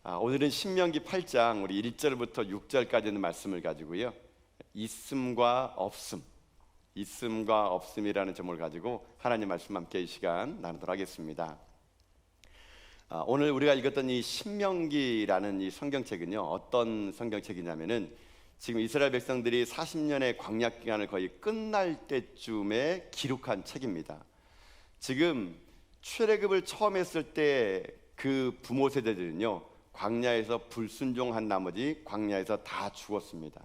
오늘은 신명기 8장 우리 1절부터 6절까지 있는 말씀을 가지고요, 있음과 없음이라는 점을 가지고 하나님 말씀 함께 이 시간 나누도록 하겠습니다. 오늘 우리가 읽었던 이 신명기라는 이 성경책은요, 어떤 성경책이냐면은 지금 이스라엘 백성들이 40년의 광야 기간을 거의 끝날 때쯤에 기록한 책입니다. 지금 출애굽을 처음 했을 때 그 부모 세대들은요, 광야에서 불순종한 나머지 광야에서 다 죽었습니다.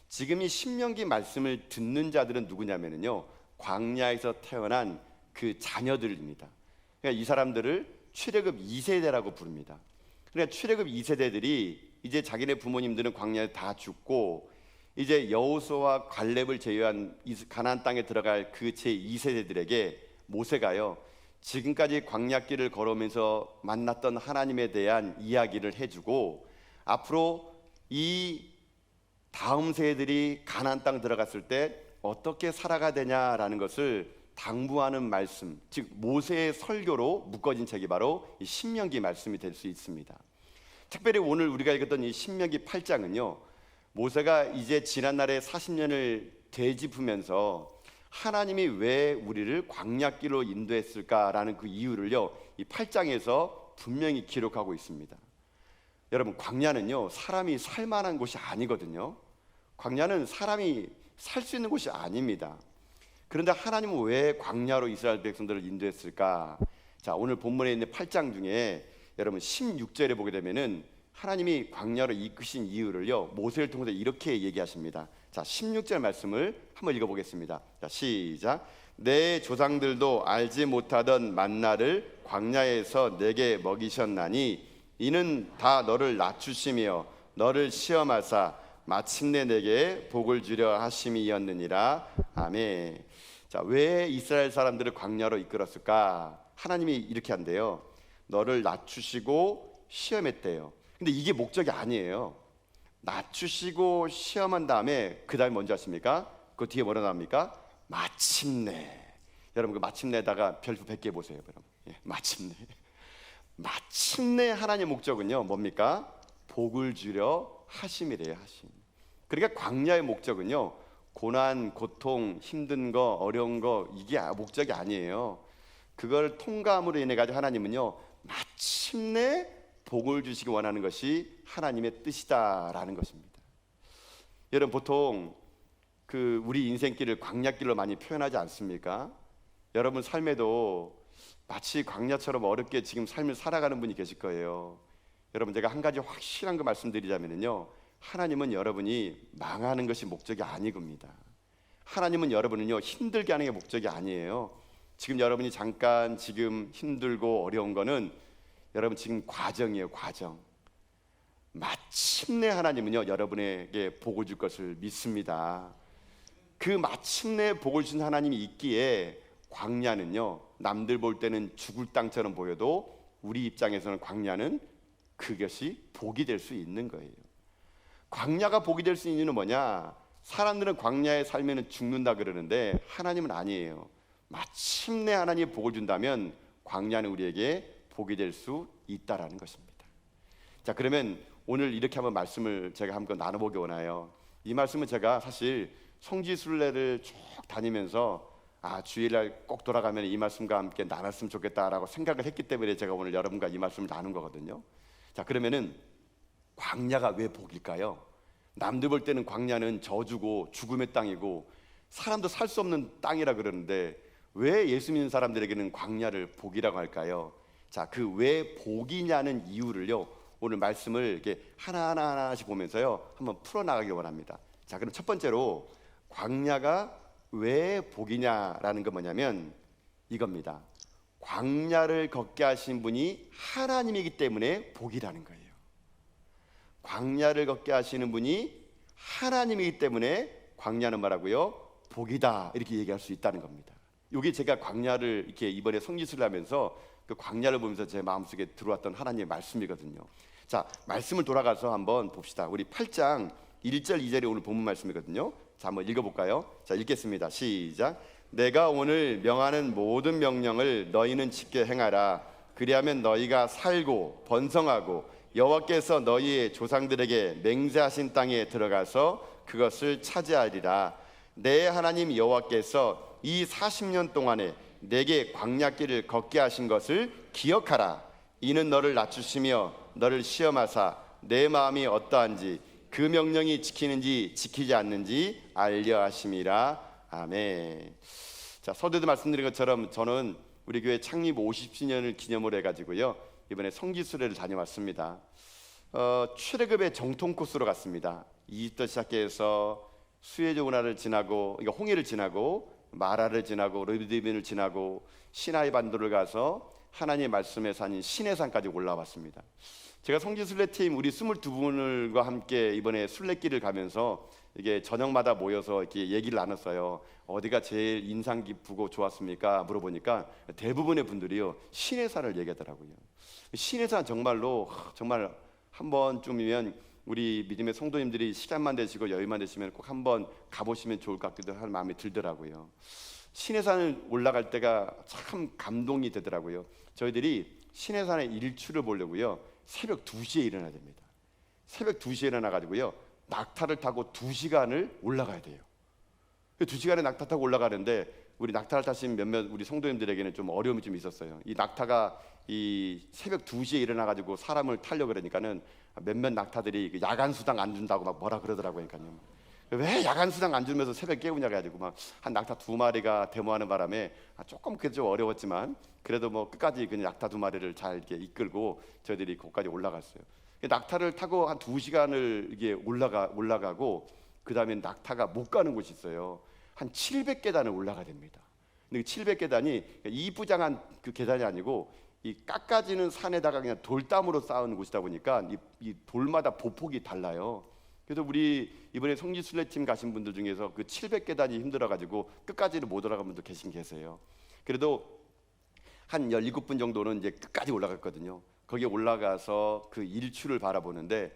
지금 이 신명기 말씀을 듣는 자들은 누구냐면요, 광야에서 태어난 그 자녀들입니다. 그러니까 이 사람들을 출애굽 2세대라고 부릅니다. 그러니까 출애굽 2세대들이 이제 자기네 부모님들은 광야에 다 죽고 이제 여호수아와 갈렙을 제외한 가나안 땅에 들어갈 그 제 2세대들에게 모세가요, 지금까지 광야길을 걸으면서 만났던 하나님에 대한 이야기를 해주고, 앞으로 이 다음 세대들이 가나안 땅 들어갔을 때 어떻게 살아가야 되냐라는 것을 당부하는 말씀, 즉 모세의 설교로 묶어진 책이 바로 이 신명기 말씀이 될 수 있습니다. 특별히 오늘 우리가 읽었던 이 신명기 8장은요, 모세가 이제 지난날에 40년을 되짚으면서 하나님이 왜 우리를 광야길로 인도했을까라는 그 이유를요, 이 8장에서 분명히 기록하고 있습니다. 여러분, 광야는요, 사람이 살 만한 곳이 아니거든요. 광야는 사람이 살 수 있는 곳이 아닙니다. 그런데 하나님은 왜 광야로 이스라엘 백성들을 인도했을까? 자, 오늘 본문에 있는 8장 중에 여러분 16절에 보게 되면은 하나님이 광야로 이끄신 이유를요, 모세를 통해서 이렇게 얘기하십니다. 자, 16절 말씀을 한번 읽어보겠습니다. 자, 시작. 내 조상들도 알지 못하던 만나를 광야에서 내게 먹이셨나니 이는 다 너를 낮추시며 너를 시험하사 마침내 내게 복을 주려 하심이었느니라. 아멘. 자, 왜 이스라엘 사람들을 광야로 이끌었을까? 하나님이 이렇게 한대요. 너를 낮추시고 시험했대요. 근데 이게 목적이 아니에요. 낮추시고 시험한 다음에 그 다음에 뭔지 아십니까? 그 뒤에 뭐라 나옵니까? 마침내. 여러분, 그 마침내에다가 별표 100개 보세요. 여러분. 마침내 하나님의 목적은요, 뭡니까? 복을 주려 하심이래요. 하심. 그러니까 광야의 목적은요, 고난, 고통, 힘든 거, 어려운 거, 이게 목적이 아니에요. 그걸 통과함으로 인해 가지고 하나님은요, 마침내 복을 주시기 원하는 것이 하나님의 뜻이다라는 것입니다. 여러분, 보통 그 우리 인생길을 광야길로 많이 표현하지 않습니까? 여러분 삶에도 마치 광야처럼 어렵게 지금 삶을 살아가는 분이 계실 거예요. 여러분, 제가 한 가지 확실한 거 말씀드리자면요, 하나님은 여러분이 망하는 것이 목적이 아니겁니다. 하나님은 여러분은요, 힘들게 하는 게 목적이 아니에요. 지금 여러분이 잠깐 지금 힘들고 어려운 거는 여러분 지금 과정이에요. 과정. 마침내 하나님은요, 여러분에게 복을 줄 것을 믿습니다. 그 마침내 복을 준 하나님이 있기에 광야는요, 남들 볼 때는 죽을 땅처럼 보여도 우리 입장에서는 광야는 그것이 복이 될 수 있는 거예요. 광야가 복이 될 수 있는 이유는 뭐냐? 사람들은 광야에 살면 죽는다 그러는데 하나님은 아니에요. 마침내 하나님이 복을 준다면 광야는 우리에게 복이 될 수 있다라는 것입니다. 자, 그러면 오늘 이렇게 한번 말씀을 제가 한번 나눠보기 원해요. 이 말씀은 제가 사실 성지순례를 쭉 다니면서 주일날 꼭 돌아가면 이 말씀과 함께 나눴으면 좋겠다라고 생각을 했기 때문에 제가 오늘 여러분과 이 말씀을 나눈 거거든요. 자, 그러면은 광야가 왜 복일까요? 남들 볼 때는 광야는 저주고 죽음의 땅이고 사람도 살 수 없는 땅이라 그러는데 왜 예수 믿는 사람들에게는 광야를 복이라고 할까요? 자, 그 왜 복이냐는 이유를요, 오늘 말씀을 이렇게 하나하나씩 보면서요, 한번 풀어나가기 원합니다. 자, 그럼 첫 번째로 광야가 왜 복이냐라는 건 뭐냐면 이겁니다. 광야를 걷게 하신 분이 하나님이기 때문에 복이라는 거예요. 광야를 걷게 하시는 분이 하나님이기 때문에 광야는 뭐라고요? 복이다, 이렇게 얘기할 수 있다는 겁니다. 이게 제가 광야를 이렇게 이번에 성지순례 하면서 그 광야를 보면서 제 마음속에 들어왔던 하나님의 말씀이거든요. 자, 말씀을 돌아가서 한번 봅시다. 우리 8장 1절 2절이 오늘 본문 말씀이거든요. 자, 한번 읽어볼까요? 자, 읽겠습니다. 시작. 내가 오늘 명하는 모든 명령을 너희는 지켜 행하라. 그리하면 너희가 살고 번성하고 여호와께서 너희의 조상들에게 맹세하신 땅에 들어가서 그것을 차지하리라. 내 하나님 여호와께서 이 40년 동안에 내게 광야길을 걷게 하신 것을 기억하라. 이는 너를 낮추시며 너를 시험하사 내 마음이 어떠한지 그 명령이 지키는지 지키지 않는지 알려 하심이라. 아멘. 자, 서두에도 말씀드린 것처럼 저는 우리 교회 창립 50주년을 기념을 해가지고요, 이번에 성지순례를 다녀왔습니다. 최대급의 정통 코스로 갔습니다. 이집트 시작해서 수에즈 운하를 지나고, 그러니까 홍해를 지나고, 마라를 지나고, 르비딤을 지나고, 시나이 반도를 가서 하나님의 말씀의 산인 시내산까지 올라왔습니다. 제가 성지순례팀 우리 22분과 함께 이번에 순례길을 가면서 이게 저녁마다 모여서 이렇게 얘기를 나눴어요. 어디가 제일 인상 깊고 좋았습니까? 물어보니까 대부분의 분들이요, 시내산을 얘기하더라고요. 시내산 정말로 정말 한 번쯤이면 우리 믿음의 성도님들이 시간만 되시고 여유만 되시면 꼭 한번 가보시면 좋을 것 같기도 한 마음이 들더라고요. 시내산을 올라갈 때가 참 감동이 되더라고요. 저희들이 시내산의 일출을 보려고요, 새벽 2시에 일어나야 됩니다. 새벽 2시에 일어나가지고요, 낙타를 타고 2시간을 올라가야 돼요. 2시간에 낙타 타고 올라가는데 우리 낙타를 타신 몇몇 우리 성도님들에게는 좀 어려움이 좀 있었어요. 이 낙타가 이 새벽 2시에 일어나가지고 사람을 타려고 그러니까는 몇몇 낙타들이 그 야간 수당 안 준다고 막 뭐라 그러더라고요. 그러니까요. 왜 야간 수당 안 주면서 새벽 깨우냐 가지고 막 한 낙타 2마리가 데모하는 바람에 조금 그게 좀 어려웠지만 그래도 뭐 끝까지 그 낙타 2마리를 잘 이렇게 이끌고 저희들이 거기까지 올라갔어요. 낙타를 타고 한 2시간을 이게 올라가고 그 다음에 낙타가 못 가는 곳이 있어요. 한 700계단을 올라가야 됩니다. 근데 그 700계단이 이부장한 그 계단이 아니고 이 깎아지는 산에다가 그냥 돌담으로 쌓은 곳이다 보니까 이 돌마다 보폭이 달라요. 그래서 우리 이번에 성지순례팀 가신 분들 중에서 그 700계단이 힘들어가지고 끝까지는 못 올라간 분도 계세요. 그래도 한 17분 정도는 이제 끝까지 올라갔거든요. 거기에 올라가서 그 일출을 바라보는데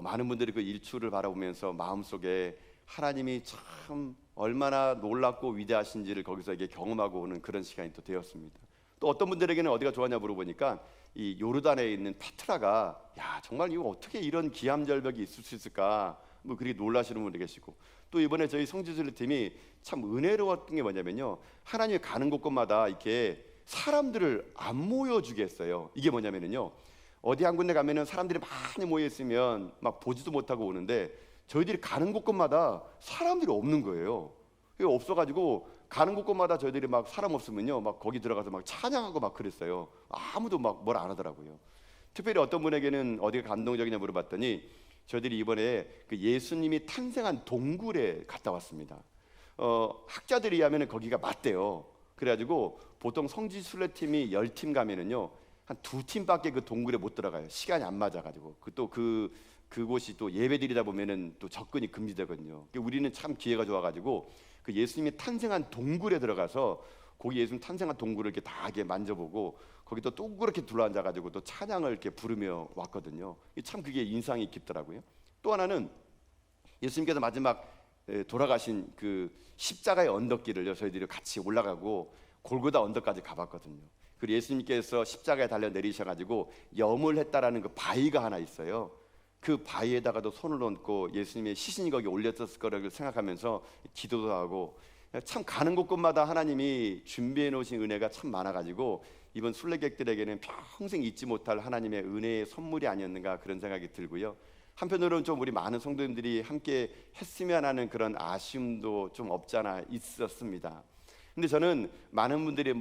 많은 분들이 그 일출을 바라보면서 마음속에 하나님이 참 얼마나 놀랍고 위대하신지를 거기서 이게 경험하고 오는 그런 시간이 또 되었습니다. 또 어떤 분들에게는 어디가 좋았냐 물어보니까 이 요르단에 있는 페트라가, 야 정말 이거 어떻게 이런 기암절벽이 있을 수 있을까, 뭐 그렇게 놀라시는 분도 계시고, 또 이번에 저희 성지순례팀이 참 은혜로웠던 게 뭐냐면요, 하나님이 가는 곳곳마다 이렇게 사람들을 안 모여주게 했어요. 이게 뭐냐면요, 어디 한 군데 가면은 사람들이 많이 모여 있으면 막 보지도 못하고 오는데 저희들이 가는 곳곳마다 사람들이 없는 거예요. 없어가지고 가는 곳곳마다 저희들이 막 사람 없으면요, 막 거기 들어가서 막 찬양하고 막 그랬어요. 아무도 막 뭘 안 하더라고요. 특별히 어떤 분에게는 어디가 감동적이냐 물어봤더니 저희들이 이번에 그 예수님이 탄생한 동굴에 갔다 왔습니다. 학자들이 하면은 거기가 맞대요. 그래가지고 보통 성지순례팀이 10팀 가면은요, 한 2팀밖에 그 동굴에 못 들어가요. 시간이 안 맞아가지고. 그곳이 또 예배드리다 보면은 또 접근이 금지되거든요. 우리는 참 기회가 좋아가지고 그 예수님이 탄생한 동굴에 들어가서 거기 예수님 탄생한 동굴을 이렇게 다 이렇게 만져보고 거기 또 동그랗게 둘러앉아가지고 또 찬양을 이렇게 부르며 왔거든요. 참 그게 인상이 깊더라고요. 또 하나는 예수님께서 마지막 돌아가신 그 십자가의 언덕길을요, 저희들이 같이 올라가고 골고다 언덕까지 가봤거든요. 그리고 예수님께서 십자가에 달려 내리셔가지고 염을 했다라는 그 바위가 하나 있어요. 그 바위에다가도 손을 얹고 예수님의 시신이 거기 올렸었을 거라고 생각하면서 기도도 하고, 참 가는 곳곳마다 하나님이 준비해 놓으신 은혜가 참 많아가지고 이번 순례객들에게는 평생 잊지 못할 하나님의 은혜의 선물이 아니었는가 그런 생각이 들고요. 한편으로는 좀 우리 많은 성도님들이 함께 했으면 하는 그런 아쉬움도 좀 없지 않아 있었습니다. 근데 저는 많은 분들이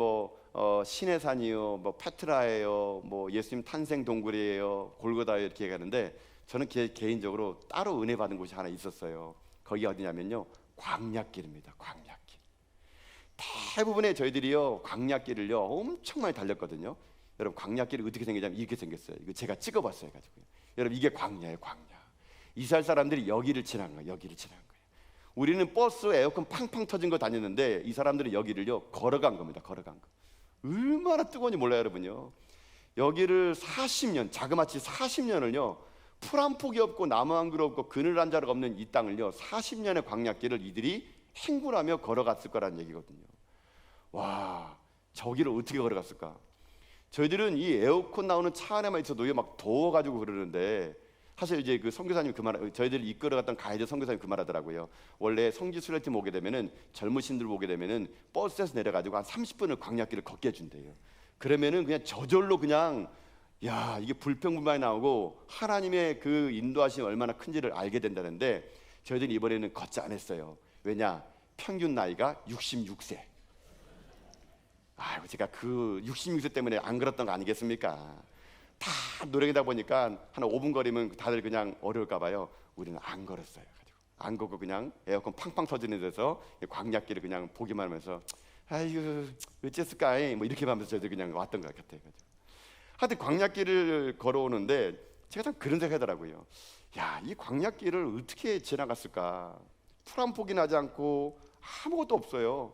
시내산이요, 페트라예요, 예수님 탄생 동굴이에요, 골고다예요 이렇게 얘기하는데 저는 개인적으로 따로 은혜 받은 곳이 하나 있었어요. 거기 어디냐면요, 광야길입니다. 광야길. 대부분의 저희들이요, 광야길을요 엄청 많이 달렸거든요. 여러분, 광야길이 어떻게 생기냐면 이렇게 생겼어요. 이거 제가 찍어봤어요 가지고요. 여러분, 이게 광야예요. 광야. 이스라엘 사람들이 여기를 지난 거예요. 여기를 지난 거예요. 우리는 버스 에어컨 팡팡 터진 거 다녔는데 이 사람들은 여기를요 걸어간 겁니다. 걸어간 거. 얼마나 뜨거운지 몰라요, 여러분요. 여기를 40년, 자그마치 40년을요, 풀 한 폭이 없고 나무 한 그루 없고 그늘 한 자루가 없는 이 땅을요 40년의 광야길을 이들이 행군하며 걸어갔을 거라는 얘기거든요. 와, 저기를 어떻게 걸어갔을까? 저희들은 이 에어컨 나오는 차 안에만 있어도 막 더워가지고 그러는데, 사실 이제 그 선교사님 저희들 이끌어갔던 가이드 선교사님 그 말하더라고요. 원래 성지 순례팀 오게 되면은 젊으신들 오게 되면은 버스에서 내려가지고 한 30분을 광야길을 걷게 해준대요. 그러면은 그냥 저절로 그냥 야 이게 불평불만이 나오고 하나님의 그 인도하심이 얼마나 큰지를 알게 된다는데, 저희들이 이번에는 걷지 않았어요. 왜냐? 평균 나이가 66세. 아이고 제가 그 66세 때문에 안 걸었던 거 아니겠습니까? 다 노력이다 보니까 한 5분 거리면 다들 그냥 어려울까 봐요. 우리는 안 걸었어요. 안 걷고 그냥 에어컨 팡팡 터지는 데서 광야길을 그냥 보기만 하면서 아이고 어쨌을까 뭐 이렇게 하면서 저희들 그냥 왔던 것 같아요. 하여튼 광야길을 걸어오는데 제가 참 그런 생각 하더라고요. 야, 이 광야길을 어떻게 지나갔을까? 풀 한 폭이 나지 않고 아무것도 없어요.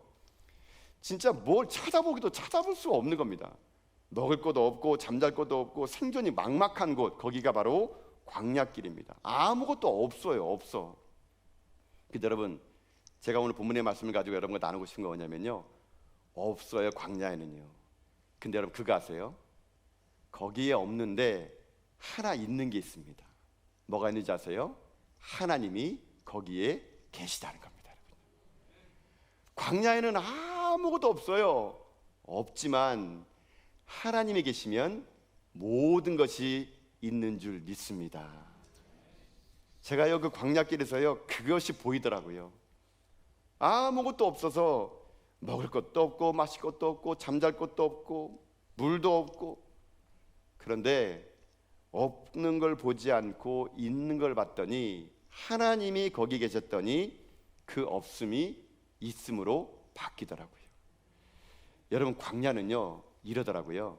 진짜 뭘 찾아보기도 찾아볼 수 없는 겁니다. 먹을 것도 없고 잠잘 것도 없고 생존이 막막한 곳, 거기가 바로 광야길입니다. 아무것도 없어요. 없어. 근데 여러분, 제가 오늘 본문의 말씀을 가지고 여러분과 나누고 싶은 거 뭐냐면요, 없어요, 광야에는요. 근데 여러분 그거 아세요? 거기에 없는데 하나 있는 게 있습니다. 뭐가 있는지 아세요? 하나님이 거기에 계시다는 겁니다. 여러분. 광야에는 아무것도 없어요. 없지만 하나님이 계시면 모든 것이 있는 줄 믿습니다. 제가요 그 광야길에서요 그것이 보이더라고요. 아무것도 없어서 먹을 것도 없고 마실 것도 없고 잠잘 것도 없고 물도 없고, 그런데 없는 걸 보지 않고 있는 걸 봤더니 하나님이 거기 계셨더니 그 없음이 있음으로 바뀌더라고요. 여러분 광야는요 이러더라고요.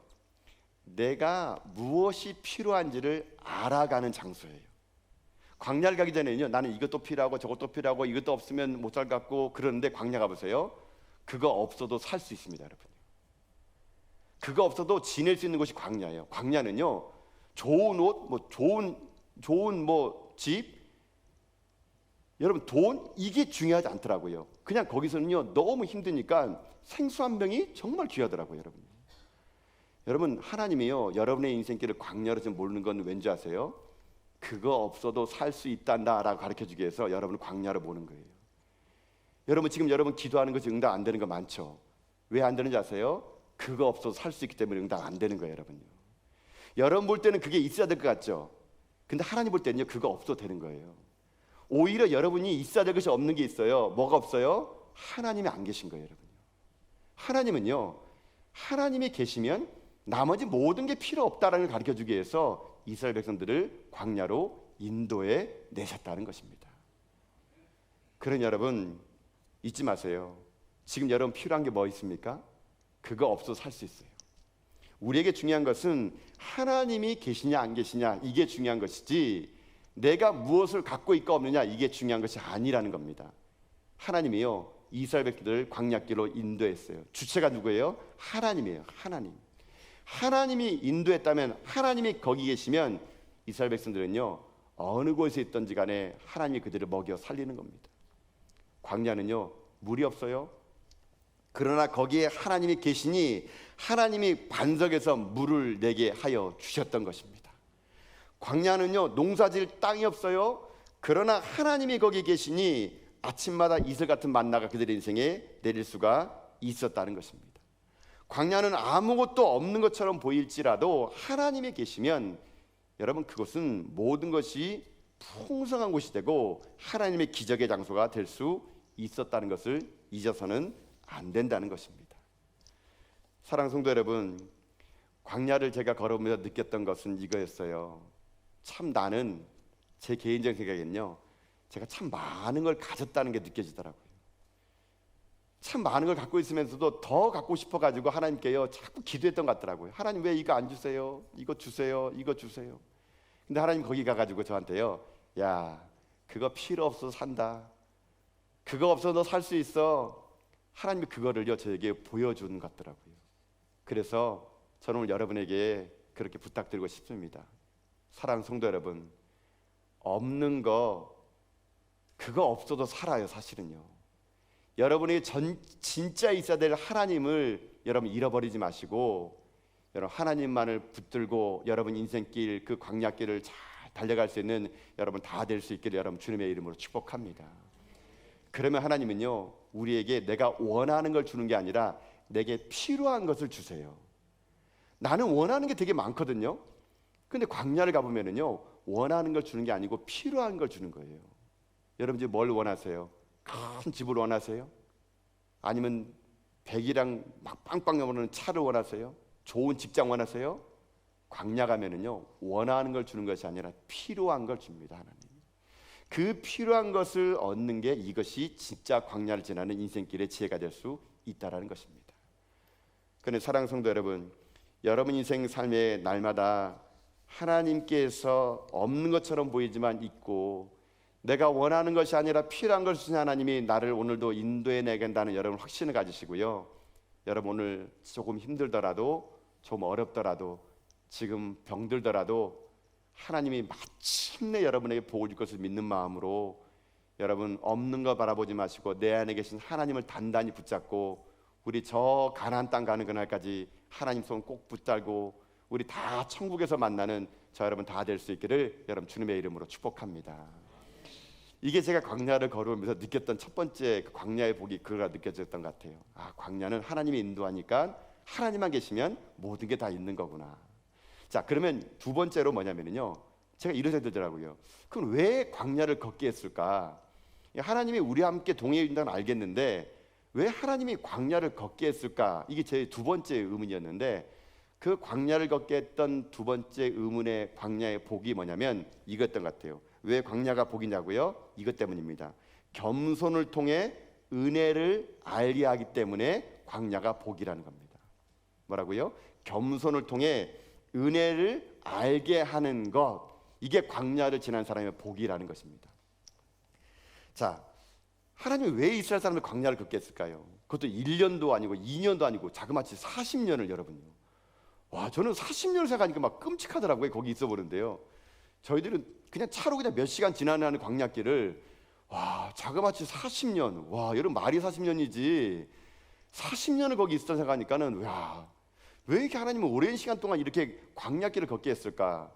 내가 무엇이 필요한지를 알아가는 장소예요. 광야를 가기 전에는요 나는 이것도 필요하고 저것도 필요하고 이것도 없으면 못 살 것 같고 그러는데, 광야 가보세요. 그거 없어도 살 수 있습니다. 여러분 그거 없어도 지낼 수 있는 곳이 광야예요. 광야는요 좋은 옷, 뭐 좋은 뭐 집, 여러분 돈 이게 중요하지 않더라고요. 그냥 거기서는요 너무 힘드니까 생수 한 병이 정말 귀하더라고요. 여러분 하나님이요 여러분의 인생길을 광야로 좀 모르는 건 왠지 아세요? 그거 없어도 살 수 있단다라고 가르쳐주기 위해서 여러분을 광야로 모는 거예요. 여러분 지금 여러분 기도하는 것이 응답 안 되는 거 많죠? 왜 안 되는지 아세요? 그거 없어도 살 수 있기 때문에 응답 안 되는 거예요. 여러분요. 여러분 볼 때는 그게 있어야 될 것 같죠? 근데 하나님 볼 때는요 그거 없어도 되는 거예요. 오히려 여러분이 있어야 될 것이 없는 게 있어요. 뭐가 없어요? 하나님이 안 계신 거예요. 여러분요. 하나님은요 하나님이 계시면 나머지 모든 게 필요 없다라는 걸 가르쳐주기 위해서 이스라엘 백성들을 광야로 인도해 내셨다는 것입니다. 그러니 여러분 잊지 마세요. 지금 여러분 필요한 게 뭐 있습니까? 그거 없어도 살 수 있어요. 우리에게 중요한 것은 하나님이 계시냐 안 계시냐 이게 중요한 것이지, 내가 무엇을 갖고 있고 없느냐 이게 중요한 것이 아니라는 겁니다. 하나님이요 이스라엘 백성들을 광야길로 인도했어요. 주체가 누구예요? 하나님이에요. 하나님이 인도했다면, 하나님이 거기 계시면 이스라엘 백성들은요 어느 곳에 있든지 간에 하나님이 그들을 먹여 살리는 겁니다. 광야는요 물이 없어요. 그러나 거기에 하나님이 계시니 하나님이 반석에서 물을 내게 하여 주셨던 것입니다. 광야는요 농사질 땅이 없어요. 그러나 하나님이 거기 계시니 아침마다 이슬 같은 만나가 그들의 인생에 내릴 수가 있었다는 것입니다. 광야는 아무것도 없는 것처럼 보일지라도 하나님이 계시면 여러분 그것은 모든 것이 풍성한 곳이 되고 하나님의 기적의 장소가 될 수 있었다는 것을 잊어서는 안 된다는 것입니다. 사랑하는 성도 여러분, 광야를 제가 걸으면서 느꼈던 것은 이거였어요. 참 나는 제 개인적인 생각에는요 제가 참 많은 걸 가졌다는 게 느껴지더라고요. 참 많은 걸 갖고 있으면서도 더 갖고 싶어가지고 하나님께요 자꾸 기도했던 것 같더라고요. 하나님 왜 이거 안 주세요? 이거 주세요. 이거 주세요. 근데 하나님 거기 가가지고 저한테요, 야 그거 필요 없어서 산다. 그거 없어서 너 살 수 있어. 하나님이 그거를요 저에게 보여준 것 같더라고요. 그래서 저는 오늘 여러분에게 그렇게 부탁드리고 싶습니다. 사랑하는 성도 여러분, 없는 거 그거 없어도 살아요. 사실은요 여러분이 진짜 있어야 될 하나님을 여러분 잃어버리지 마시고 여러분 하나님만을 붙들고 여러분 인생길 그 광야길을 잘 달려갈 수 있는 여러분 다 될 수 있기를 여러분 주님의 이름으로 축복합니다. 그러면 하나님은요 우리에게 내가 원하는 걸 주는 게 아니라 내게 필요한 것을 주세요. 나는 원하는 게 되게 많거든요. 근데 광야를 가보면은요 원하는 걸 주는 게 아니고 필요한 걸 주는 거예요. 여러분 지금 뭘 원하세요? 큰 집을 원하세요? 아니면 백이랑 막 빵빵 넘어오는 차를 원하세요? 좋은 직장 원하세요? 광야 가면은요 원하는 걸 주는 것이 아니라 필요한 걸 줍니다. 하나님. 그 필요한 것을 얻는 게 이것이 진짜 광야를 지나는 인생길의 지혜가 될 수 있다라는 것입니다. 그런데 사랑하는 성도 여러분, 여러분 인생 삶의 날마다 하나님께서 없는 것처럼 보이지만 있고 내가 원하는 것이 아니라 필요한 것을 주신 하나님이 나를 오늘도 인도해 내간다는 여러분 확신을 가지시고요. 여러분 오늘 조금 힘들더라도 좀 어렵더라도 지금 병들더라도 하나님이 마침내 여러분에게 복을 줄 것을 믿는 마음으로 여러분 없는 거 바라보지 마시고 내 안에 계신 하나님을 단단히 붙잡고 우리 저 가나안 땅 가는 그날까지 하나님 손 꼭 붙잡고 우리 다 천국에서 만나는 저 여러분 다 될 수 있기를 여러분 주님의 이름으로 축복합니다. 이게 제가 광야를 걸으면서 느꼈던 첫 번째 그 광야의 복이 그거가 느껴졌던 것 같아요. 아, 광야는 하나님이 인도하니까 하나님만 계시면 모든 게 다 있는 거구나. 자, 그러면 두 번째로 뭐냐면요, 제가 이런 생각이 들더라고요. 그럼 왜 광야를 걷게 했을까? 하나님이 우리와 함께 동행해 준다는 알겠는데 왜 하나님이 광야를 걷게 했을까? 이게 제 두 번째 의문이었는데 그 광야를 걷게 했던 두 번째 의문의 광야의 복이 뭐냐면 이거였던 것 같아요. 왜 광야가 복이냐고요? 이것 때문입니다. 겸손을 통해 은혜를 알게 하기 때문에 광야가 복이라는 겁니다. 뭐라고요? 겸손을 통해 은혜를 알게 하는 것, 이게 광야를 지난 사람의 복이라는 것입니다. 자, 하나님이 왜 이스라엘 사람을 광야를 걷게 했을까요? 그것도 1년도 아니고 2년도 아니고 자그마치 40년을 여러분요. 와, 저는 40년을 생각하니까 막 끔찍하더라고요. 거기 있어 보는데요. 저희들은 그냥 차로 그냥 몇 시간 지나는 광야길을 와, 자그마치 40년. 와, 여러분 말이 40년이지. 40년을 거기 있었다 생각하니까는 와, 왜 이렇게 하나님은 오랜 시간 동안 이렇게 광야길을 걷게 했을까?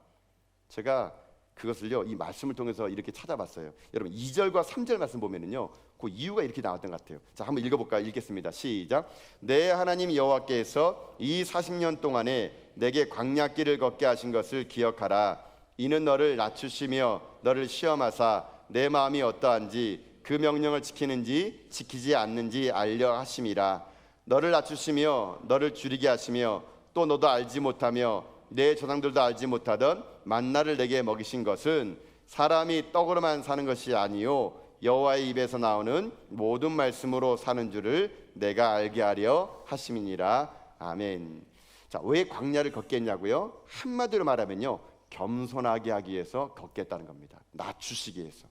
제가 그것을요 이 말씀을 통해서 이렇게 찾아봤어요. 여러분 2절과 3절 말씀 보면은요 그 이유가 이렇게 나왔던 것 같아요. 자, 한번 읽어볼까요? 읽겠습니다. 시작. 내 하나님 여호와께서 이 40년 동안에 내게 광야길을 걷게 하신 것을 기억하라. 이는 너를 낮추시며 너를 시험하사 내 마음이 어떠한지 그 명령을 지키는지 지키지 않는지 알려 하심이라. 너를 낮추시며 너를 줄이게 하시며 또 너도 알지 못하며 내 조상들도 알지 못하던 만나를 내게 먹이신 것은 사람이 떡으로만 사는 것이 아니요 여호와의 입에서 나오는 모든 말씀으로 사는 줄을 내가 알게 하려 하심이니라. 아멘. 자, 왜 광야를 걷게 했냐고요? 한마디로 말하면요 겸손하게 하기 위해서 걷게 했다는 겁니다. 낮추시기 위해서.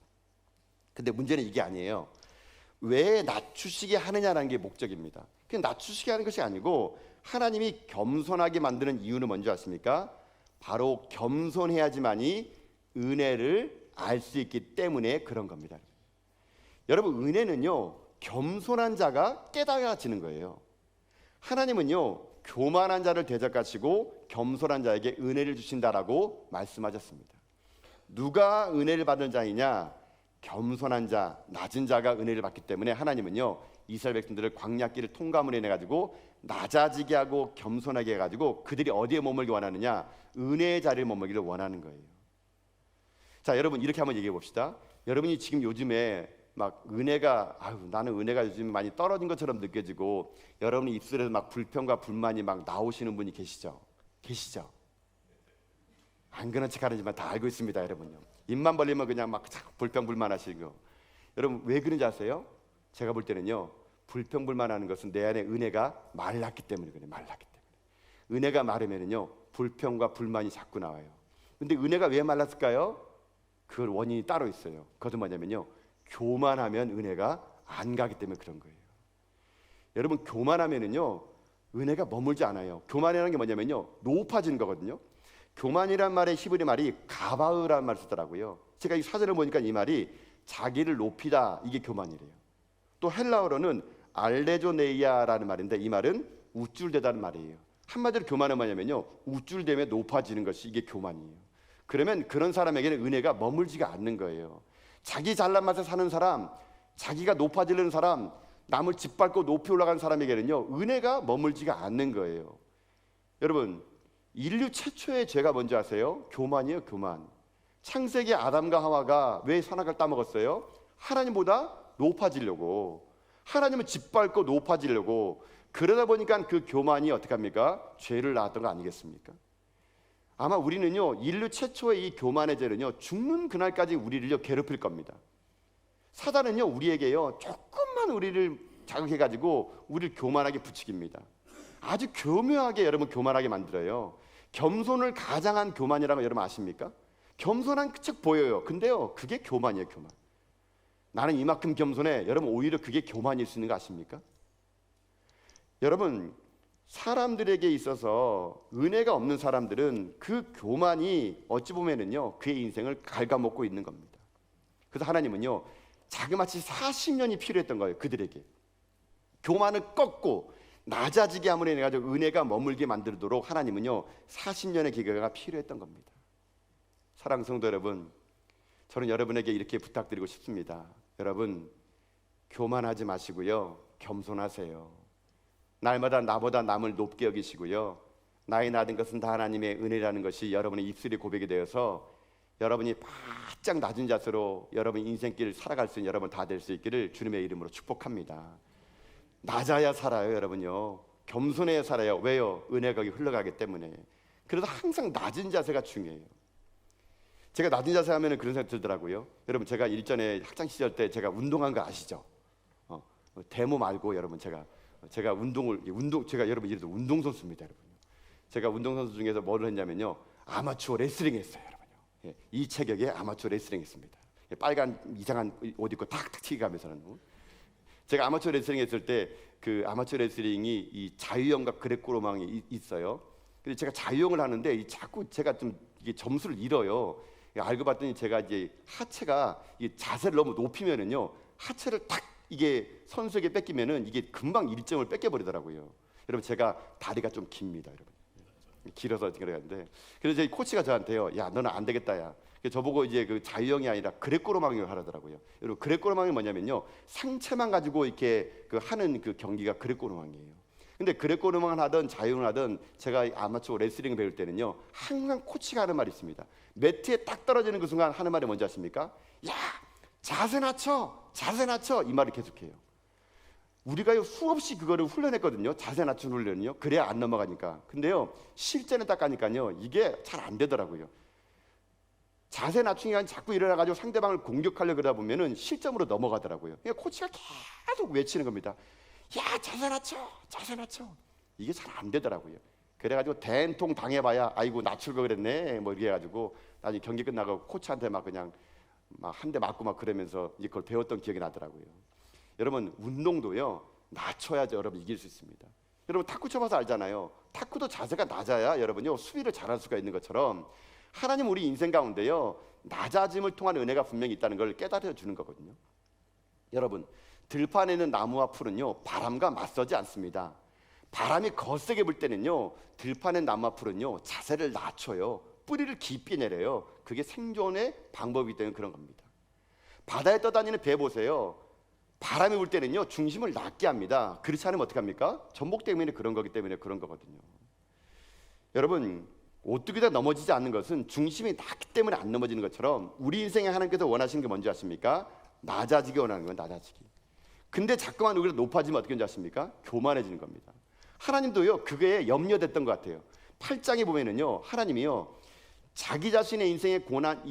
근데 문제는 이게 아니에요. 왜 낮추시게 하느냐라는 게 목적입니다. 그냥 낮추시게 하는 것이 아니고 하나님이 겸손하게 만드는 이유는 뭔지 아십니까? 바로 겸손해야지만이 은혜를 알 수 있기 때문에 그런 겁니다. 여러분 은혜는요 겸손한 자가 깨달아지는 거예요. 하나님은요 교만한 자를 대적하시고 겸손한 자에게 은혜를 주신다라고 말씀하셨습니다. 누가 은혜를 받는 자이냐? 겸손한 자, 낮은 자가 은혜를 받기 때문에 하나님은요 이스라엘 백성들을 광야길을 통과문에 내 가지고 낮아지게 하고 겸손하게 해가지고 그들이 어디에 머물기 원하느냐? 은혜의 자리에 머물기를 원하는 거예요. 자, 여러분 이렇게 한번 얘기해 봅시다. 여러분이 지금 요즘에 막 은혜가 나는 은혜가 요즘 많이 떨어진 것처럼 느껴지고 여러분이 입술에서 막 불평과 불만이 막 나오시는 분이 계시죠? 계시죠? 안 그런 척 하지만 다 알고 있습니다, 여러분요. 입만 벌리면 그냥 막 불평불만하시고. 여러분 왜 그런지 아세요? 제가 볼 때는요 불평불만하는 것은 내 안에 은혜가 말랐기 때문에 그래요. 말랐기 때문에. 은혜가 마르면은요 불평과 불만이 자꾸 나와요. 근데 은혜가 왜 말랐을까요? 그 원인이 따로 있어요. 그것은 뭐냐면요 교만하면 은혜가 안 가기 때문에 그런 거예요. 여러분 교만하면은요 은혜가 머물지 않아요. 교만이라는 게 뭐냐면요 높아지는 거거든요. 교만이란 말의 히브리 말이 가바으라는 말을 쓰더라고요. 제가 이 사전을 보니까 이 말이 자기를 높이다, 이게 교만이래요. 또 헬라어로는 알레조네이아라는 말인데 이 말은 우쭐대다는 말이에요. 한마디로 교만은 뭐냐면요, 우쭐대며 높아지는 것이 이게 교만이에요. 그러면 그런 사람에게는 은혜가 머물지가 않는 거예요. 자기 잘난 맛에 사는 사람, 자기가 높아지려는 사람, 남을 짓밟고 높이 올라가는 사람에게는요, 은혜가 머물지가 않는 거예요. 여러분, 인류 최초의 죄가 뭔지 아세요? 교만이에요. 교만. 창세기 아담과 하와가 왜 선악을 따먹었어요? 하나님보다 높아지려고, 하나님을 짓밟고 높아지려고. 그러다 보니까 그 교만이 어떻게 합니까? 죄를 낳았던 거 아니겠습니까? 아마 우리는요, 인류 최초의 이 교만의 죄는요, 죽는 그날까지 우리를요 괴롭힐 겁니다. 사단은요, 우리에게요 조금만 우리를 자극해가지고 우리를 교만하게 부추깁니다. 아주 교묘하게 여러분 교만하게 만들어요. 겸손을 가장한 교만이라는 거 여러분 아십니까? 겸손한 척 보여요. 근데요, 그게 교만이에요. 교만. 나는 이만큼 겸손해. 여러분, 오히려 그게 교만일 수 있는 거 아십니까? 여러분, 사람들에게 있어서 은혜가 없는 사람들은 그 교만이 어찌 보면은요, 그의 인생을 갉아먹고 있는 겁니다. 그래서 하나님은요, 자그마치 40년이 필요했던 거예요. 그들에게 교만을 꺾고 낮아지게 함으로 인해 가지고 은혜가 머물게 만들도록 하나님은요, 40년의 기간이 필요했던 겁니다. 사랑하는 성도 여러분, 저는 여러분에게 이렇게 부탁드리고 싶습니다. 여러분, 교만하지 마시고요, 겸손하세요. 날마다 나보다 남을 높게 여기시고요, 나의 나된 것은 다 하나님의 은혜라는 것이 여러분의 입술에 고백이 되어서 여러분이 바짝 낮은 자세로 여러분 인생길을 살아갈 수 있는 여러분 다 될 수 있기를 주님의 이름으로 축복합니다. 낮아야 살아요. 여러분요, 겸손해야 살아요. 왜요? 은혜가 거기 흘러가기 때문에. 그래서 항상 낮은 자세가 중요해요. 제가 낮은 자세 하면 그런 생각이 들더라고요. 여러분, 제가 일전에 학창 시절 때 제가 운동한 거 아시죠? 데모 말고 여러분, 제가 제가 여러분 이래도 운동선수입니다. 여러분, 제가 운동선수 중에서 뭐를 했냐면요, 아마추어 레슬링 했어요. 여러분요, 이 체격에 아마추어 레슬링 했습니다. 빨간 이상한 옷 입고 탁탁 튀기면서는. 제가 아마추어 레슬링 했을 때 그 아마추어 레슬링이 이 자유형과 그레코로망이 있어요. 근데 제가 자유형을 하는데 자꾸 제가 좀 이게 점수를 잃어요. 알고 봤더니 제가 이제 하체가 이 자세를 너무 높이면은요, 하체를 탁 이게 선수에게 뺏기면은 이게 금방 일점을 뺏겨버리더라고요. 여러분, 제가 다리가 좀 깁니다. 여러분, 길어서 그래가는데, 그래서 저희 코치가 저한테요, 야, 너는 안 되겠다, 야. 저보고 이제 그 자유형이 아니라 그레코로망을 하라더라고요. 여러분, 그레코로망이 뭐냐면요, 상체만 가지고 이렇게 그 하는 그 경기가 그레코로망이에요. 근데 그레코로망을 하든 자유형을 하든 제가 아마추어 레슬링 배울 때는요, 항상 코치가 하는 말이 있습니다. 매트에 딱 떨어지는 그 순간 하는 말이 뭔지 아십니까? 야, 자세 낮춰, 자세 낮춰, 이 말을 계속해요. 우리가 수없이 그거를 훈련했거든요. 자세 낮춘 훈련은요. 그래야 안 넘어가니까. 근데요, 실전에 딱 가니까요, 이게 잘 안 되더라고요. 자세 낮추기 아니라 자꾸 일어나가지고 상대방을 공격하려고 그러다 보면은 실점으로 넘어가더라고요. 그러니까 코치가 계속 외치는 겁니다. 야, 자세 낮춰, 자세 낮춰. 이게 잘 안 되더라고요. 그래가지고 된통 당해봐야 아이고 낮출 거 그랬네 뭐 이렇게 해가지고 나중에 경기 끝나고 코치한테 막 그냥 막 한 대 맞고 막 그러면서 이제 그걸 배웠던 기억이 나더라고요. 여러분, 운동도요, 낮춰야죠. 여러분, 이길 수 있습니다. 여러분, 탁구 쳐봐서 알잖아요. 탁구도 자세가 낮아야 여러분요, 수비를 잘할 수가 있는 것처럼 하나님 우리 인생 가운데요, 낮아짐을 통한 은혜가 분명히 있다는 걸 깨달아 주는 거거든요. 여러분, 들판에 있는 나무와 풀은요, 바람과 맞서지 않습니다. 바람이 거세게 불 때는요, 들판의 나무와 풀은요, 자세를 낮춰요. 뿌리를 깊이 내려요. 그게 생존의 방법이기 때문에 그런 겁니다. 바다에 떠다니는 배 보세요. 바람이 불 때는요, 중심을 낮게 합니다. 그렇지 않으면 어떻게 합니까? 전복 때문에 그런 거기 때문에 그런 거거든요. 여러분, 오뚜기다 넘어지지 않는 것은 중심이 낮기 때문에 안 넘어지는 것처럼 우리 인생에 하나님께서 원하시는 게 뭔지 아십니까? 낮아지기 원하는 건 낮아지기. 근데 자꾸만 우리가 높아지면 어떻게 되는지 아십니까? 교만해지는 겁니다. 하나님도요, 그게 염려됐던 것 같아요. 8장에 보면은요, 하나님이요, 자기 자신의 인생의 고난,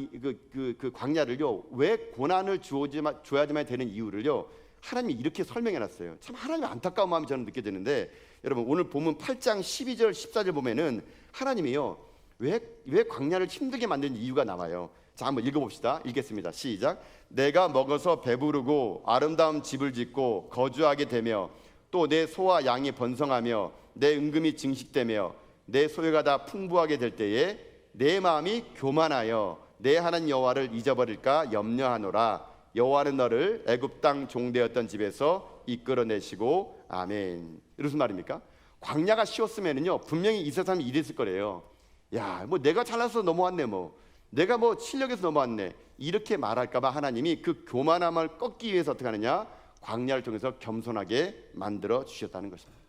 그 광야를요, 왜 고난을 줘야지만 되는 이유를요, 하나님이 이렇게 설명해놨어요. 참 하나님의 안타까운 마음이 저는 느껴지는데, 여러분, 오늘 보면 8장 12절 14절 보면은 하나님이요, 왜 광야를 힘들게 만든 이유가 나와요. 자, 한번 읽어봅시다. 읽겠습니다. 시작. 내가 먹어서 배부르고 아름다운 집을 짓고 거주하게 되며 또 내 소와 양이 번성하며 내 은금이 증식되며 내 소유가 다 풍부하게 될 때에 내 마음이 교만하여 내 하나님 여호와를 잊어버릴까 염려하노라. 여호와는 너를 애굽 땅 종되었던 집에서 이끌어내시고 아멘. 무슨 말입니까? 광야가 쉬웠으면은요 분명히 이 세상이 이랬을 거래요. 야, 뭐 내가 잘나서 넘어왔네, 뭐 내가 뭐 실력에서 넘어왔네, 이렇게 말할까봐 하나님이 그 교만함을 꺾기 위해서 어떻게 하느냐, 광야를 통해서 겸손하게 만들어 주셨다는 것입니다.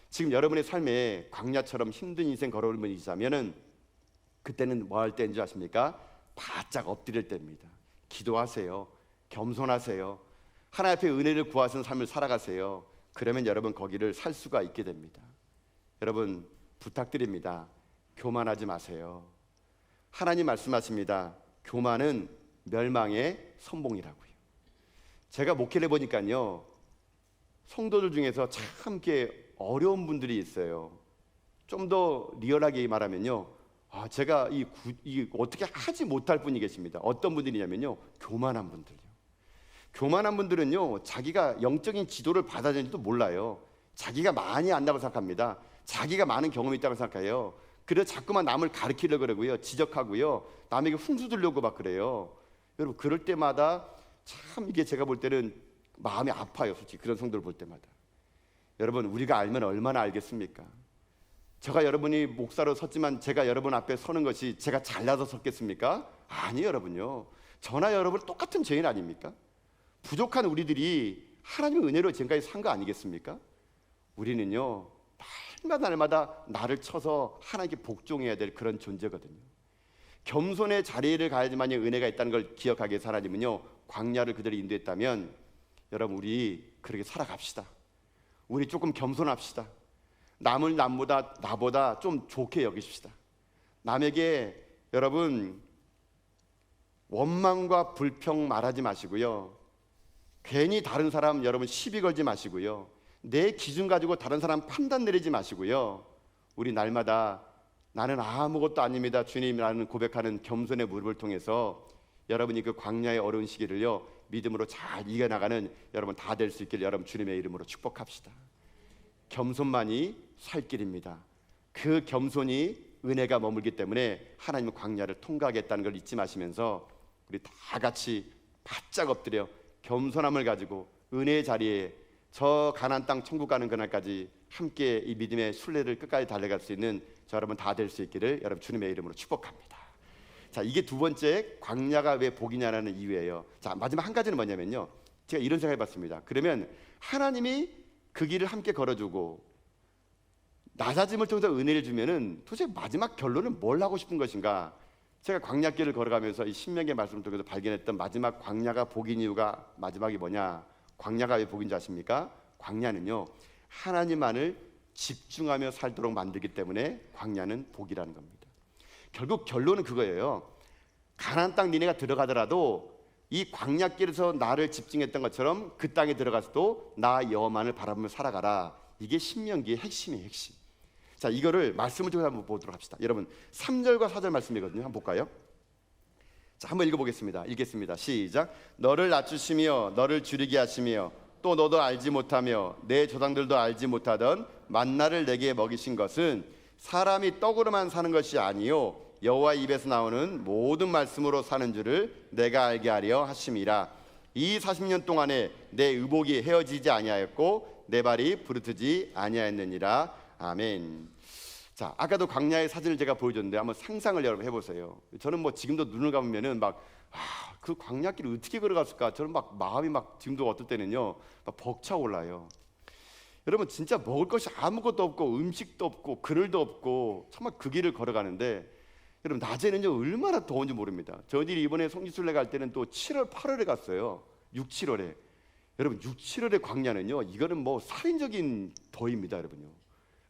지금 여러분의 삶에 광야처럼 힘든 인생 걸어오는 분이 있다면은 그때는 뭐 할 때인 줄 아십니까? 바짝 엎드릴 때입니다. 기도하세요. 겸손하세요. 하나님 앞에 은혜를 구하시는 삶을 살아가세요. 그러면 여러분 거기를 살 수가 있게 됩니다. 여러분 부탁드립니다. 교만하지 마세요. 하나님 말씀하십니다. 교만은 멸망의 선봉이라고요. 제가 목회를 해보니까요, 성도들 중에서 참 이렇게 어려운 분들이 있어요. 좀 더 리얼하게 말하면요, 제가 이 어떻게 하지 못할 분이 계십니다. 어떤 분들이냐면요, 교만한 분들요. 교만한 분들은요, 자기가 영적인 지도를 받아야 되는지도 몰라요. 자기가 많이 안다고 생각합니다. 자기가 많은 경험이 있다고 생각해요. 그래서 자꾸만 남을 가르치려고 그러고요, 지적하고요, 남에게 훈수 두려고 막 그래요. 여러분 그럴 때마다 참 이게 제가 볼 때는 마음이 아파요. 솔직히 그런 성도를 볼 때마다. 여러분 우리가 알면 얼마나 알겠습니까? 제가 여러분이 목사로 섰지만 제가 여러분 앞에 서는 것이 제가 잘나서 섰겠습니까? 아니에요. 여러분요, 저나 여러분 똑같은 죄인 아닙니까? 부족한 우리들이 하나님의 은혜로 지금까지 산 거 아니겠습니까? 우리는요 날마다 나를 쳐서 하나님께 복종해야 될 그런 존재거든요. 겸손의 자리를 가야지만이 은혜가 있다는 걸 기억하게 해서 하나님은요 광야를 그대로 인도했다면, 여러분 우리 그렇게 살아갑시다. 우리 조금 겸손합시다. 남을 나보다 좀 좋게 여기십시다. 남에게 여러분 원망과 불평 말하지 마시고요, 괜히 다른 사람 여러분 시비 걸지 마시고요, 내 기준 가지고 다른 사람 판단 내리지 마시고요, 우리 날마다 나는 아무것도 아닙니다 주님이라는 고백하는 겸손의 무릎을 통해서 여러분이 그 광야의 어려운 시기를요 믿음으로 잘 이겨나가는 여러분 다 될 수 있기를 여러분 주님의 이름으로 축복합시다. 겸손만이 살 길입니다. 그 겸손이 은혜가 머물기 때문에 하나님은 광야를 통과하겠다는 걸 잊지 마시면서 우리 다 같이 바짝 엎드려 겸손함을 가지고 은혜의 자리에 저 가나안 땅 천국 가는 그날까지 함께 이 믿음의 순례를 끝까지 달려갈 수 있는 저 여러분 다 될 수 있기를 여러분 주님의 이름으로 축복합니다. 자, 이게 두 번째 광야가 왜 복이냐라는 이유예요. 자, 마지막 한 가지는 뭐냐면요, 제가 이런 생각해 봤습니다. 그러면 하나님이 그 길을 함께 걸어주고 낮아짐을 통해서 은혜를 주면은 도대체 마지막 결론은 뭘 하고 싶은 것인가? 제가 광야길을 걸어가면서 이 신명기의 말씀을 통해서 발견했던 마지막 광야가 복인 이유가 마지막이 뭐냐? 광야가 왜 복인지 아십니까? 광야는요 하나님만을 집중하며 살도록 만들기 때문에 광야는 복이라는 겁니다. 결국 결론은 그거예요. 가나안 땅 니네가 들어가더라도 이 광야길에서 나를 집중했던 것처럼 그 땅에 들어가서도 나 여호와만을 바라보며 살아가라. 이게 신명기의 핵심이에요, 핵심. 자, 이거를 말씀을 통해서 한번 보도록 합시다. 여러분 3절과 4절 말씀이거든요. 한번 볼까요? 자, 한번 읽어보겠습니다. 읽겠습니다. 시작. 너를 낮추시며 너를 줄이게 하시며 또 너도 알지 못하며 내 조상들도 알지 못하던 만나를 내게 먹이신 것은 사람이 떡으로만 사는 것이 아니요 여호와 입에서 나오는 모든 말씀으로 사는 줄을 내가 알게 하려 하심이라. 이 40년 동안에 내 의복이 헤어지지 아니하였고 내 발이 부르트지 아니하였느니라. 아멘. 자, 아까도 광야의 사진을 제가 보여줬는데 한번 상상을 여러분 해보세요. 저는 뭐 지금도 눈을 감으면은 그 광야길을 어떻게 걸어갔을까? 저는 막 마음이 막 지금도 어떨 때는요 막 벅차올라요. 여러분 진짜 먹을 것이 아무것도 없고 음식도 없고 그늘도 없고 정말 그 길을 걸어가는데, 여러분 낮에는요 얼마나 더운지 모릅니다. 저희들이 이번에 성지순례 갈 때는 또 7월 8월에 갔어요. 6, 7월에. 여러분 6, 7월의 광야는요 이거는 뭐 살인적인 더위입니다. 여러분요.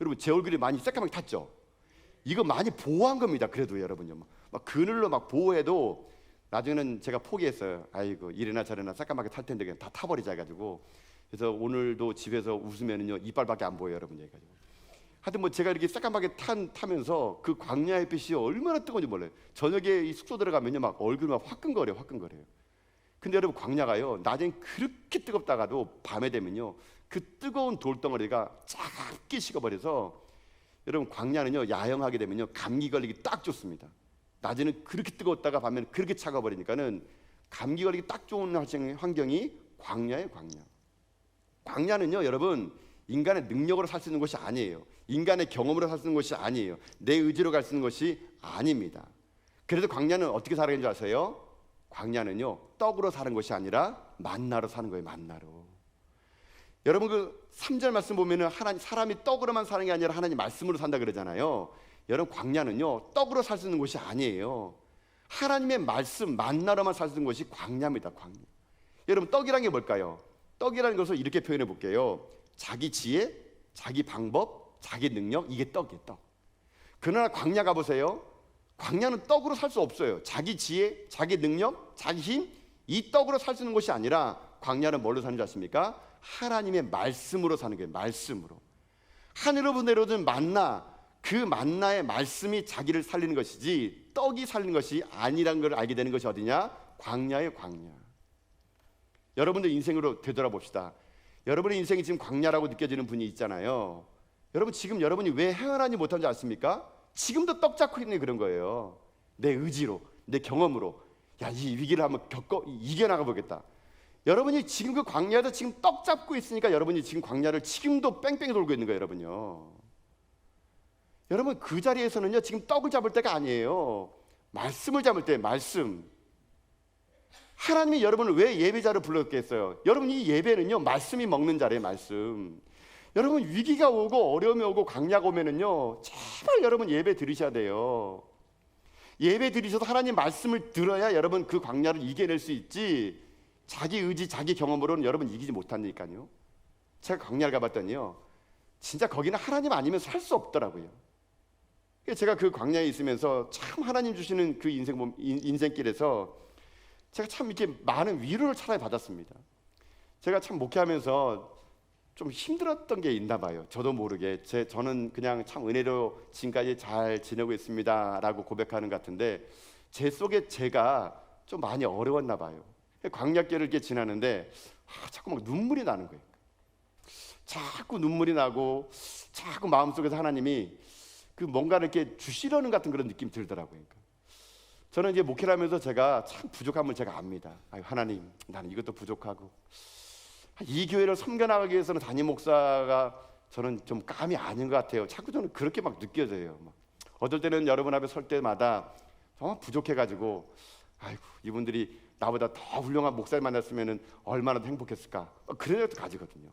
여러분 제 얼굴이 많이 새까맣게 탔죠. 이거 많이 보호한 겁니다. 그래도 여러분요 막 그늘로 막 보호해도 나중에는 제가 포기했어요. 아이고 이래나 저래나 새까맣게 탈 텐데 그냥 다 타버리자 해가지고. 그래서 오늘도 집에서 웃으면은요 이빨밖에 안 보여요, 여러분. 얘기가지고. 하여튼 뭐 제가 이렇게 새까맣게 타면서 그 광야의 빛이 얼마나 뜨거운지 몰라요. 저녁에 이 숙소 들어가면요 막 얼굴이 막 화끈거려요, 화끈거려요. 근데 여러분 광야가요 낮엔 그렇게 뜨겁다가도 밤에 되면요 그 뜨거운 돌덩어리가 작게 식어버려서, 여러분 광야는요 야영하게 되면요 감기 걸리기 딱 좋습니다. 낮에는 그렇게 뜨거웠다가 밤에는 그렇게 차가버리니까는 감기 걸리기 딱 좋은 환경이 광야예요, 광야. 광야는요 여러분 인간의 능력으로 살 수 있는 것이 아니에요. 인간의 경험으로 살 수 있는 것이 아니에요. 내 의지로 갈 수 있는 것이 아닙니다. 그래서 광야는 어떻게 살아가는 줄 아세요? 광야는요, 떡으로 사는 것이 아니라 만나로 사는 거예요. 만나로. 여러분 그 3절 말씀 보면은 하나님, 사람이 떡으로만 사는 게 아니라 하나님 말씀으로 산다 그러잖아요. 여러분 광야는요, 떡으로 살 수 있는 것이 아니에요. 하나님의 말씀, 만나로만 살 수 있는 것이 광야입니다. 광야. 여러분 떡이란 게 뭘까요? 떡이라는 것을 이렇게 표현해 볼게요. 자기 지혜, 자기 방법, 자기 능력, 이게 떡이에요. 떡. 그러나 광야 가보세요. 광야는 떡으로 살 수 없어요. 자기 지혜, 자기 능력, 자기 힘, 이 떡으로 살 수 있는 것이 아니라 광야는 뭘로 사는 줄 아십니까? 하나님의 말씀으로 사는 거예요. 말씀으로. 하늘로부터 내려오는 만나, 그 만나의 말씀이 자기를 살리는 것이지 떡이 살리는 것이 아니라는 걸 알게 되는 것이 어디냐? 광야예요. 광야. 여러분들 인생으로 되돌아봅시다. 여러분의 인생이 지금 광야라고 느껴지는 분이 있잖아요. 여러분 지금 여러분이 왜 헤어나지 못한지 아십니까? 지금도 떡 잡고 있는 게 그런 거예요. 내 의지로, 내 경험으로, 야, 이 위기를 한번 이겨나가 보겠다. 여러분이 지금 그 광야에서 지금 떡 잡고 있으니까 여러분이 지금 광야를 지금도 뺑뺑이 돌고 있는 거예요. 여러분요. 여러분 그 자리에서는요, 지금 떡을 잡을 때가 아니에요. 말씀을 잡을 때, 말씀. 하나님이 여러분을 왜 예배자로 불렀겠어요? 여러분 이 예배는요, 말씀이 먹는 자리예요. 말씀. 여러분 위기가 오고 어려움이 오고 광야가 오면은요, 제발 여러분 예배 드리셔야 돼요. 예배 드리셔서 하나님 말씀을 들어야 여러분 그 광야를 이겨낼 수 있지, 자기 의지, 자기 경험으로는 여러분 이기지 못한다니까요. 제가 광야를 가봤더니요, 진짜 거기는 하나님 아니면 살 수 없더라고요. 제가 그 광야에 있으면서 참 하나님 주시는 그 인생길에서 제가 참 이렇게 많은 위로를 차라리 받았습니다. 제가 참 목회하면서 좀 힘들었던 게 있나 봐요. 저도 모르게 저는 그냥 참 은혜로 지금까지 잘 지내고 있습니다 라고 고백하는 것 같은데, 제 속에 제가 좀 많이 어려웠나 봐요. 광야길을 이렇게 지나는데 자꾸 막 눈물이 나는 거예요. 자꾸 눈물이 나고 자꾸 마음속에서 하나님이 그 뭔가를 이렇게 주시려는 같은 그런 느낌이 들더라고요. 저는 이제 목회를 하면서 제가 참 부족함을 제가 압니다. 아유, 하나님, 나는 이것도 부족하고, 이 교회를 섬겨나가기 위해서는 담임 목사가 저는 좀 감이 아닌 것 같아요. 자꾸 저는 그렇게 막 느껴져요. 어떨 때는 여러분 앞에 설 때마다 정말 부족해가지고, 아이고, 이분들이 나보다 더 훌륭한 목사를 만났으면 얼마나 더 행복했을까, 그런 것도 가지거든요.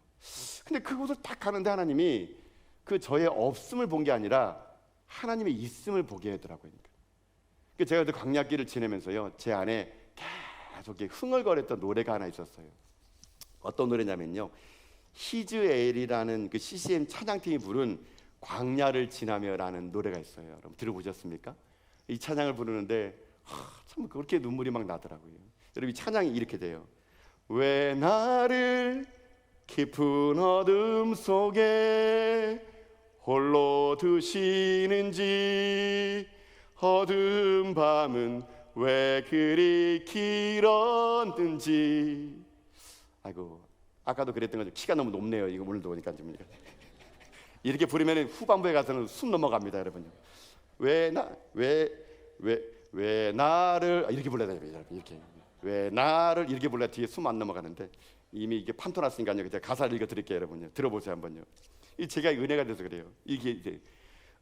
근데 그곳을 딱 가는데 하나님이 그 저의 없음을 본 게 아니라 하나님의 있음을 보게 하더라고요. 제가 그 광야길을 지내면서요, 제 안에 계속 흥얼거렸던 노래가 하나 있었어요. 어떤 노래냐면요, 히즈엘이라는 그 CCM 찬양팀이 부른 광야를 지나며라는 노래가 있어요. 여러분 들어보셨습니까? 이 찬양을 부르는데 참 그렇게 눈물이 막 나더라고요. 여러분 이 찬양이 이렇게 돼요. 왜 나를 깊은 어둠 속에 홀로 두시는지, 어두운 밤은 왜 그리 길었는지. 아이고, 아까도 그랬던 거죠. 키가 너무 높네요. 이거 오늘도 보니까 좀 이렇게 부르면 후반부에 가서는 숨 넘어갑니다, 여러분요. 왜 나를 이렇게 불러야 돼요. 이렇게 왜 나를 이렇게 불러야 뒤에 숨 안 넘어가는데, 이미 이게 판토났으니까요. 제가 가사를 읽어드릴게요, 여러분요. 들어보세요 한번요. 이 제가 은혜가 돼서 그래요. 이게 이제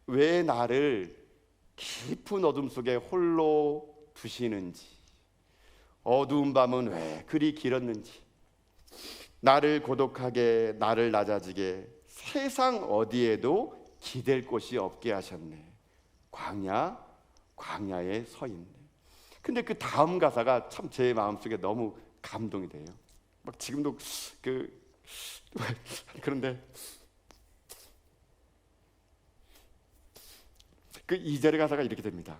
왜 나를 깊은 어둠 속에 홀로 두시는지, 어두운 밤은 왜 그리 길었는지, 나를 고독하게, 나를 낮아지게 세상 어디에도 기댈 곳이 없게 하셨네. 광야에 서 있네. 근데 그 다음 가사가 참 제 마음속에 너무 감동이 돼요. 막 지금도 그런데 그 2절의 가사가 이렇게 됩니다.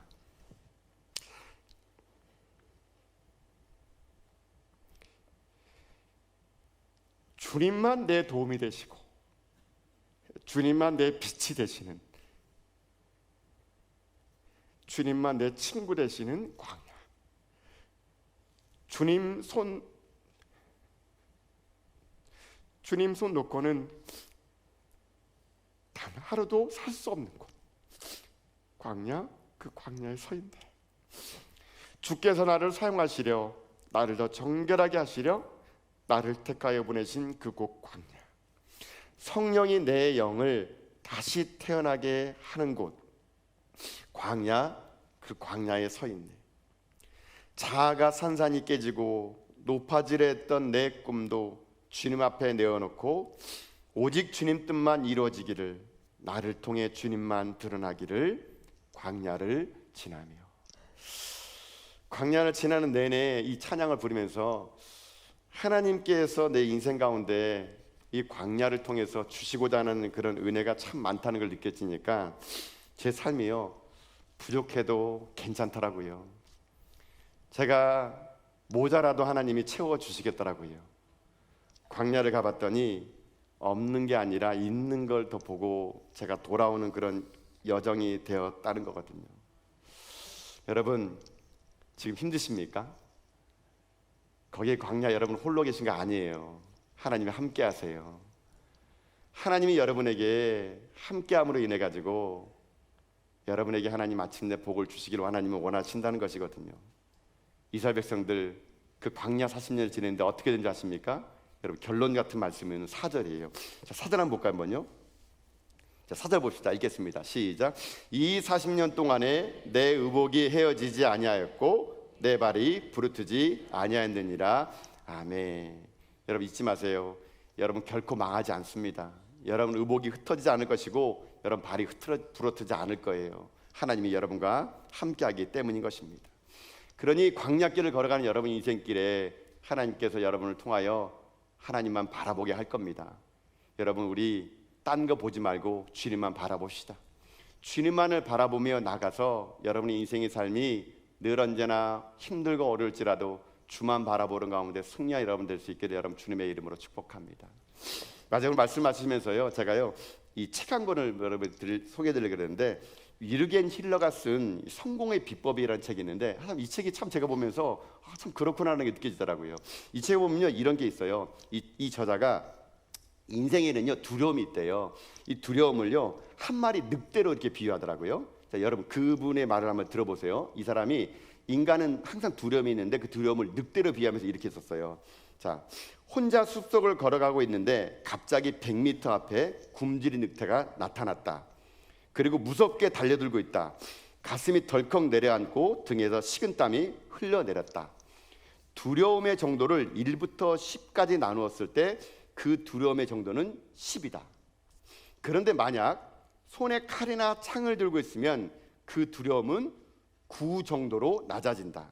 주님만 내 도움이 되시고, 주님만 내 빛이 되시는, 주님만 내 친구 되시는 광야. 주님 손 놓고는 단 하루도 살 수 없는 곳, 광야, 그 광야에 서 있네. 주께서 나를 사용하시려, 나를 더 정결하게 하시려 나를 택하여 보내신 그곳 광야. 성령이 내 영을 다시 태어나게 하는 곳, 광야, 그 광야에 서 있네. 자아가 산산이 깨지고 높아지려 했던 내 꿈도 주님 앞에 내어놓고 오직 주님 뜻만 이루어지기를, 나를 통해 주님만 드러나기를 광야를 지나며. 광야를 지나는 내내 이 찬양을 부르면서 하나님께서 내 인생 가운데 이 광야를 통해서 주시고자 하는 그런 은혜가 참 많다는 걸 느껴지니까 제 삶이요, 부족해도 괜찮더라고요. 제가 모자라도 하나님이 채워주시겠더라고요. 광야를 가봤더니 없는 게 아니라 있는 걸 더 보고 제가 돌아오는 그런 여정이 되었다는 거거든요. 여러분, 지금 힘드십니까? 거기에 광야 여러분 홀로 계신 거 아니에요. 하나님이 함께 하세요. 하나님이 여러분에게 함께함으로 인해 가지고 여러분에게 하나님 마침내 복을 주시기를 하나님은 원하신다는 것이거든요. 이스라엘 백성들 그 광야 40년을 지냈는데 어떻게 된지 아십니까? 여러분, 결론 같은 말씀은 4절이에요. 자, 4절 한번 볼까요, 한번요? 자, 4절 봅시다. 읽겠습니다. 시작. 이 40년 동안에 내 의복이 헤어지지 아니하였고 내 발이 부르트지 아니하였느니라. 아멘. 여러분, 잊지 마세요. 여러분 결코 망하지 않습니다. 여러분 의복이 흩어지지 않을 것이고 여러분 발이 부러뜨지 않을 거예요. 하나님이 여러분과 함께하기 때문인 것입니다. 그러니 광야길을 걸어가는 여러분 인생길에 하나님께서 여러분을 통하여 하나님만 바라보게 할 겁니다. 여러분, 우리 딴 거 보지 말고 주님만 바라봅시다. 주님만을 바라보며 나가서 여러분의 인생의 삶이 늘 언제나 힘들고 어려울지라도 주만 바라보는 가운데 승리한 여러분 될 수 있게 여러분 주님의 이름으로 축복합니다. 마지막으로 말씀하시면서요, 제가요 이 책 한 권을 여러분들 소개해드리려고 그랬는데, 위르겐 힐러가 쓴 성공의 비법이라는 책이 있는데, 이 책이 참 제가 보면서 참 그렇구나 하는 게 느껴지더라고요. 이 책에 보면요 이런 게 있어요. 이 저자가 인생에는요 두려움이 있대요. 이 두려움을요 한 마리 늑대로 이렇게 비유하더라고요. 자, 여러분 그분의 말을 한번 들어보세요. 이 사람이 인간은 항상 두려움이 있는데 그 두려움을 늑대로 비유하면서 이렇게 썼어요. 자, 혼자 숲속을 걸어가고 있는데 갑자기 100m 앞에 굶주린 늑대가 나타났다. 그리고 무섭게 달려들고 있다. 가슴이 덜컥 내려앉고 등에서 식은땀이 흘러내렸다. 두려움의 정도를 1부터 10까지 나누었을 때 그 두려움의 정도는 10이다. 그런데 만약 손에 칼이나 창을 들고 있으면 그 두려움은 9 정도로 낮아진다.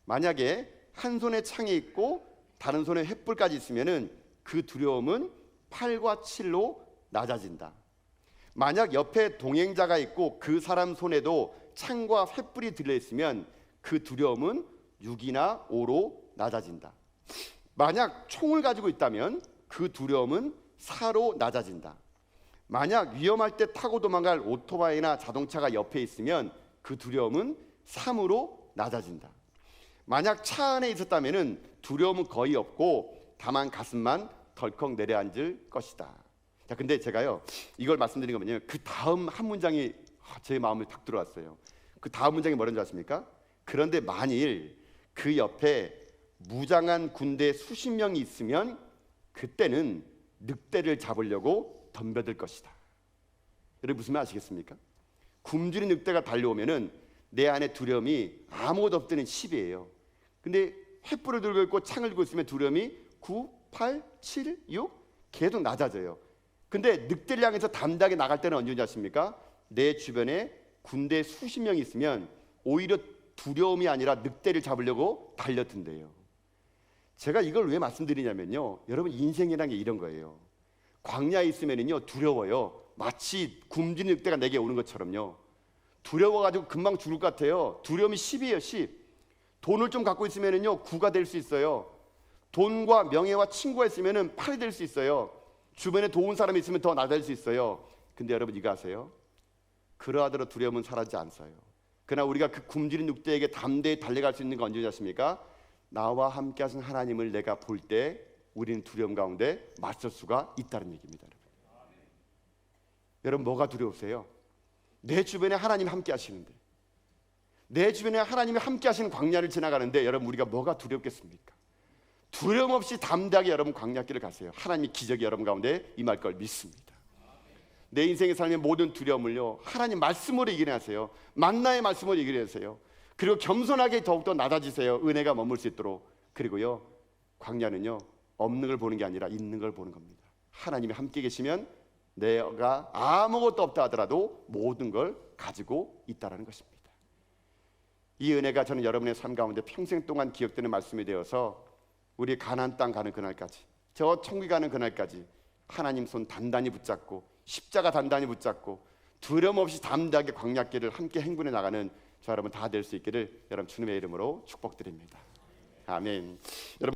만약에 한 손에 창이 있고 다른 손에 횃불까지 있으면 그 두려움은 8과 7로 낮아진다. 만약 옆에 동행자가 있고 그 사람 손에도 창과 횃불이 들려있으면 그 두려움은 6이나 5로 낮아진다. 만약 총을 가지고 있다면 그 두려움은 4로 낮아진다. 만약 위험할 때 타고 도망갈 오토바이나 자동차가 옆에 있으면 그 두려움은 3으로 낮아진다. 만약 차 안에 있었다면 두려움은 거의 없고 다만 가슴만 덜컥 내려앉을 것이다. 자, 근데 제가요 이걸 말씀드린 건 뭐냐면 그 다음 한 문장이 제 마음에 탁 들어왔어요. 그 다음 문장이 뭐라는 줄 아십니까? 그런데 만일 그 옆에 무장한 군대 수십 명이 있으면 그때는 늑대를 잡으려고 덤벼들 것이다. 여러분 무슨 말 아시겠습니까? 굶주린 늑대가 달려오면은 내 안에 두려움이 아무것도 없다는 10이에요. 근데 횃불을 들고 있고 창을 들고 있으면 두려움이 9, 8, 7, 6 계속 낮아져요. 근데 늑대를 향해서 담대하게 나갈 때는 언제인지 아십니까? 내 주변에 군대 수십 명이 있으면 오히려 두려움이 아니라 늑대를 잡으려고 달려든대요. 제가 이걸 왜 말씀드리냐면요, 여러분 인생이라는 게 이런 거예요. 광야에 있으면요 두려워요. 마치 굶주린 늑대가 내게 오는 것처럼요. 두려워가지고 금방 죽을 것 같아요. 두려움이 10이에요. 10. 돈을 좀 갖고 있으면요 9가 될 수 있어요. 돈과 명예와 친구가 있으면 8이 될 수 있어요. 주변에 좋은 사람이 있으면 더 낮아질 수 있어요. 근데 여러분 이거 아세요? 그러하더라도 두려움은 사라지지 않아요. 그러나 우리가 그 굶주린 늑대에게 담대히 달려갈 수 있는 건 언제냐 아십니까? 나와 함께 하신 하나님을 내가 볼 때 우리는 두려움 가운데 맞설 수가 있다는 얘기입니다. 여러분 뭐가 두려우세요? 내 주변에 하나님이 함께 하시는데, 내 주변에 하나님이 함께 하시는 광야를 지나가는데 여러분 우리가 뭐가 두렵겠습니까? 두려움 없이 담대하게 여러분 광야길을 가세요. 하나님이 기적이 여러분 가운데 임할 걸 믿습니다. 내 인생의 삶의 모든 두려움을요, 하나님 말씀으로 이겨내세요. 만나의 말씀으로 이겨내세요. 그리고 겸손하게 더욱더 낮아지세요. 은혜가 머물 수 있도록. 그리고요, 광야는요, 없는 걸 보는 게 아니라 있는 걸 보는 겁니다. 하나님이 함께 계시면 내가 아무것도 없다 하더라도 모든 걸 가지고 있다라는 것입니다. 이 은혜가 저는 여러분의 삶 가운데 평생 동안 기억되는 말씀이 되어서 우리 가나안 땅 가는 그날까지, 저 천국 가는 그날까지 하나님 손 단단히 붙잡고 십자가 단단히 붙잡고 두려움 없이 담대하게 광야길을 함께 행군해 나가는 저 여러분 다 될 수 있기를 여러분 주님의 이름으로 축복드립니다. 아멘. 여러분